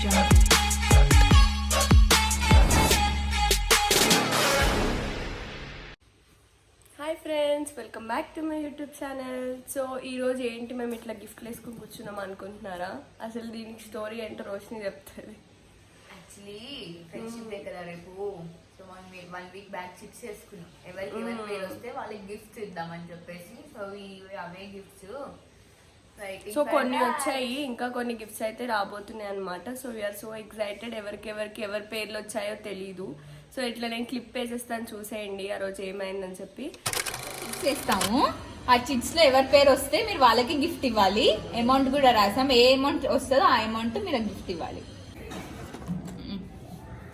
Hi friends, welcome back to my YouTube channel. So ఈరోజు ఏంటి మేము ఇట్లా గిఫ్ట్లు వేసుకుని కూర్చున్నాం అనుకుంటున్నారా? అసలు దీనికి స్టోరీ ఏంటో రోషిని చెప్తుంది. యాక్చువల్లీ ఫ్రెండ్షిప్ డే కదా రేపు. సో మనం 1 వీక్ బ్యాక్ చిట్స్ వేసుకున్నాం. ఎవరికి పేరు వస్తే వాళ్ళకి గిఫ్ట్స్ ఇద్దామని చెప్పేసి. సో అవే గిఫ్ట్స్. సో కొన్ని వచ్చాయి, ఇంకా కొన్ని గిఫ్ట్స్ అయితే రాబోతున్నాయి అనమాట. So we are so excited. ఎవరి పేర్లు వచ్చాయో తెలీదు. సో ఇట్లా నేను క్లిప్ వేసేస్తాను, చూసేయండి ఆ రోజు ఏమైందని చెప్పి. చేస్తాము. ఆ చిట్స్ లో ఎవరి పేరు వస్తే మీరు వాళ్ళకి గిఫ్ట్ ఇవ్వాలి. అమౌంట్ కూడా రాసాం. ఏ అమౌంట్ వస్తుందో ఆ అమౌంట్ మీరు గిఫ్ట్ ఇవ్వాలి.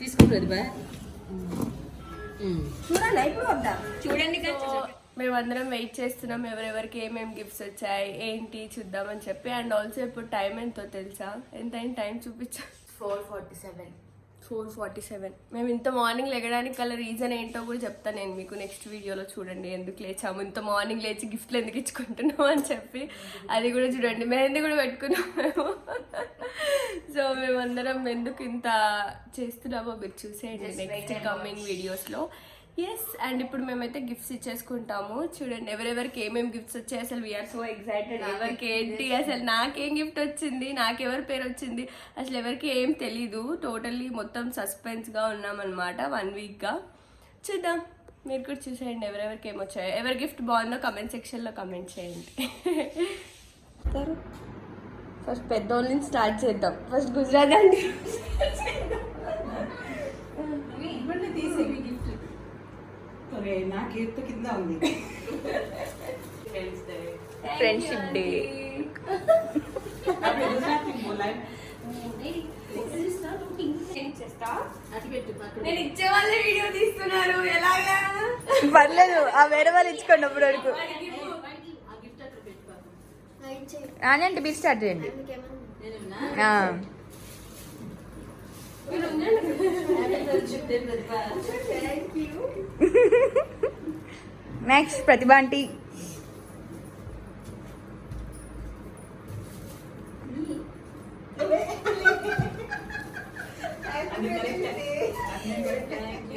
తీసుకుంటుంది బా చూడండి, ఇప్పుడు వద్దా? చూడండి. మేమందరం వెయిట్ చేస్తున్నాం ఎవరెవరికి ఏమేమి గిఫ్ట్స్ వచ్చాయి ఏంటి చూద్దామని చెప్పి. అండ్ ఆల్సో ఇప్పుడు టైం ఎంతో తెలుసా? ఎంత అయింది టైం చూపించా? 4:47. మేము ఇంత మార్నింగ్ లేగడానికి గల రీజన్ ఏంటో కూడా చెప్తాను నేను మీకు నెక్స్ట్ వీడియోలో. చూడండి ఎందుకు లేచాము, ఇంత మార్నింగ్ లేచి గిఫ్ట్లు ఎందుకు ఇచ్చుకుంటున్నాం అని చెప్పి. అది కూడా చూడండి, మెహందీ కూడా పెట్టుకున్నాం మేము. సో మేమందరం ఎందుకు ఇంత చేస్తున్నామో మీరు చూసేయండి నెక్స్ట్ కమింగ్ వీడియోస్లో. ఎస్, అండ్ ఇప్పుడు మేమైతే గిఫ్ట్స్ ఇచ్చేసుకుంటాము. చూడండి ఎవరెవరికి ఏమేమి గిఫ్ట్స్ వచ్చాయి. అసలు వీఆర్ సో ఎక్సైటెడ్. ఎవరికి ఏంటి, అసలు నాకేం గిఫ్ట్ వచ్చింది, నాకెవరి పేరు వచ్చింది, అసలు ఎవరికి ఏం తెలీదు. టోటల్లీ మొత్తం సస్పెన్స్గా ఉన్నామన్నమాట 1 వీక్గా. చూద్దాం, మీరు కూడా చూసేయండి ఎవరెవరికి ఏమొచ్చాయో. ఎవరి గిఫ్ట్ బాగుందో కమెంట్ సెక్షన్లో కమెంట్ చేయండి. ఫస్ట్ పెద్దోళ్ళ నుంచి స్టార్ట్ చేద్దాం. ఫస్ట్ గుజరాత్ అండి. కింద ఉంది ఫ్రెండ్షిప్ డే. నేను ఇచ్చే వాళ్ళే వీడియో తీస్తున్నారు, ఎలాగా? పర్లేదు, ఆ వేరే వాళ్ళు ఇచ్చుకోండి అప్పుడు వరకు. అంటే మీరు స్టార్ట్ చేయండి. Next Prathibha aunty.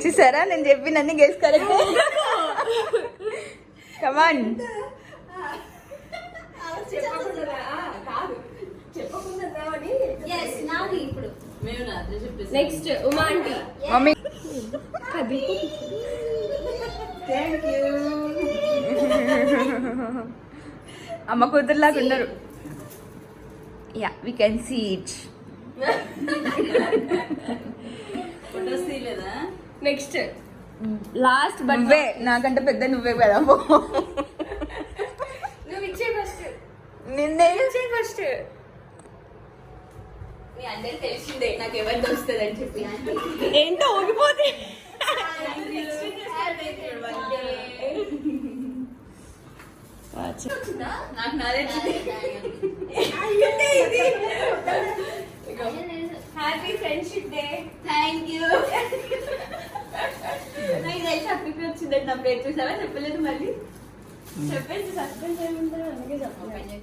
చూసారా, నేను చెప్పినన్ని guess correct. Come on. Next Uma aunty. Mummy. Thank you. అమ్మ కూతురులాగా ఉండరు. Yeah, we can see it. Next last but నువ్వే, నాకంటే పెద్ద నువ్వే కదా. నువ్వు ఇచ్చే ఫస్ట్. నిన్నే ఇచ్చే ఫస్ట్. మీ అందరికి తెలిసిందే నాకు ఎవరు దొరుకుతుంది అని చెప్పి. ఏంటో ఊగిపోతే. నాకు నాదే happy friendship day. Thank you. నాకు తెలిసి హ్యాపీ వచ్చిందండి. నా పేరు చూసావా? చెప్పలేదు మళ్ళీ. చెప్పేసి సస్పెన్స్ ఏముంటుందో అందుకే చెప్పండి.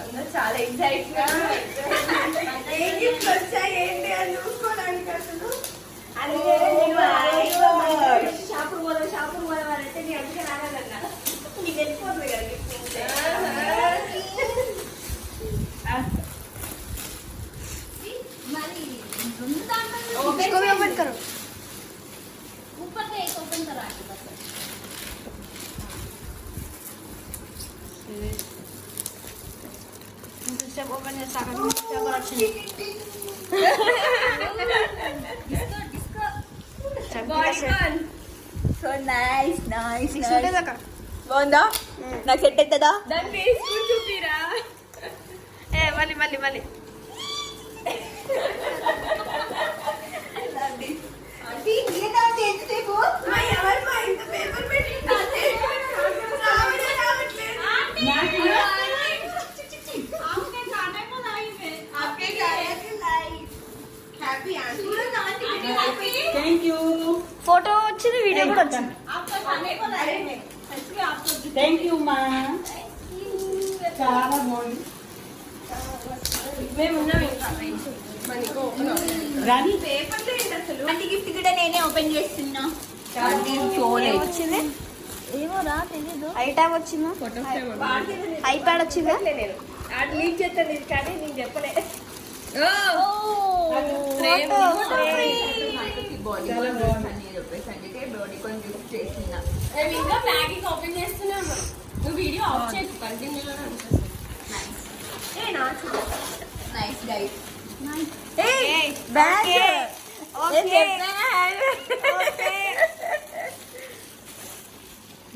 అందరూ చాలా ఎక్సైట్ గా ఏం గిఫ్ట్ వచ్చాయి ఏంటి అని చూసుకోవడానికి. అసలు షాపులు పోదాం అంటే నీ అందుకే రాలేదన్నా. నీకు వెళ్ళిపోతుంది కదా గిఫ్ట్. ఓపెన్ చేస్తాను. So nice nice. బాగుందా? నాకు సెట్ అవుతుందా? దాన్ని వేసుకుని చూపిరా. మళ్ళీ మళ్ళీ మళ్ళీ. Thank you. ఫోటో వచ్చింది, వీడియో కూడా వచ్చింది. థ్యాంక్ యూ మా. చాలా బాగుంది. మేము ఉన్నాం ఇంకా మనకి ఓపెన్ రాని పేపర్లే ఏంటి అసలు అంటే గిఫ్ట్ కూడా నేనే ఓపెన్ చేస్తున్నా. వచ్చింది ఏమో రా తెలీదు. ఐటాబ్ వచ్చిందా, ఐప్యాడ్ వచ్చిందా? నేను అది లీక్ చేస్తాను ఇది కానీ నేను చెప్పలే. మేము ఇంకా ప్యాకింగ్ ఓపెన్ చేస్తున్నాము. నువ్వు వీడియో ఆఫ్ చేసి కంటిన్యూలోనే ఉంటుంది. Nice guys. బ్యాగ్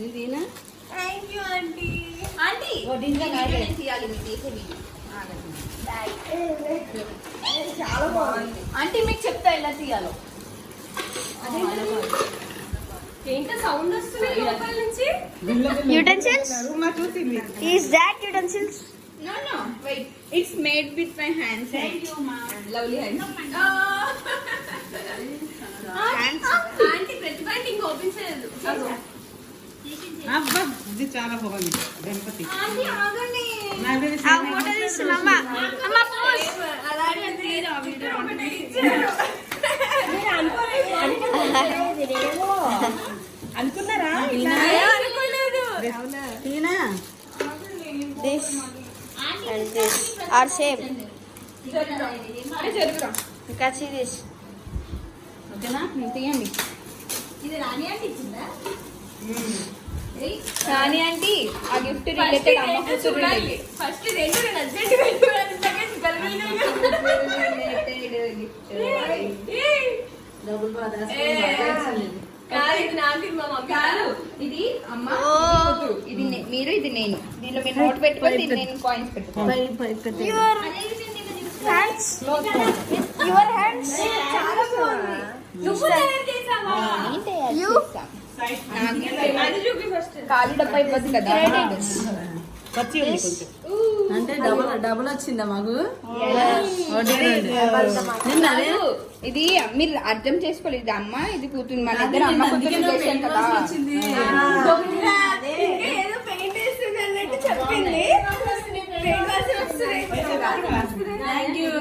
ఇదేనా? Thank you aunty. ఆంటీ నేను తీయాలి, మీరు తీసే వీడియో. చాలా బాగుంది. ఆంటీ మీకు చెప్తా ఎలా తీయాలో. ఏంటో సౌండ్ వస్తుంది లోపల నుంచి. Utensils? చూసింది. Is that utensils? No, wait. It's made with my hands. Thank you, ma. Lovely hands. Aunty ప్రతి బ్యాంకింగ్ ఓపెన్ చేయదు. అబ్బా ఇది చాలా బాగుంది. గణపతి ఆంటీ ఆగండి. నాకు ఆ ఫోటో తీస్తున్నామా? అమ్మ పోస్. అలాగే తీయరు ఆ వీడియో ఒకటే ఇచ్చారు. నేను అనుకున్నారా? అనుకోలేదు. తీనా This and this are same. You can see this. ఓకేనా? మీరు తీయండి. ఇది రాణి ఆంటీ ఇచ్చిందా? రాణి ఆంటీ ఆ గిఫ్ట్ రిలేటెడ్ అమ్మ కూతురు రిలేటెడ్. ఫస్ట్ రెండు నేను అర్జెంట్ పెట్టుకోవాలి. సెకండ్ కాదు, ఇది అమ్మ ఇది కూతురు. ఇది మీరు ఇది నేను. దీనిలో మీరు నోట్ పెట్టుకొని దీన్ని నేను కాయిన్స్ పెట్టుకోవాలి. Your hands. Your hands. చాలా బాగుంది. నువ్వు తయారు చేసావా? You. అది చూపి ఫస్ట్. ఖాళీ డబ్బా ఇవ్వద్దు కదా. పచ్చి ఉంది కొంచెం. అంటే డబుల్ వచ్చిందా మాకు? కాదు, ఇది మీరు అర్థం చేసుకోలేదు. ఇది అమ్మ ఇది కూతురు, మన ఇద్దరు అమ్మ కూతురు చేశాం కదా. ఏదో పెయింట్ వేస్తుంది అన్నట్టు చెప్పింది. పెయింట్ వాసన వస్తుంది. Thank you.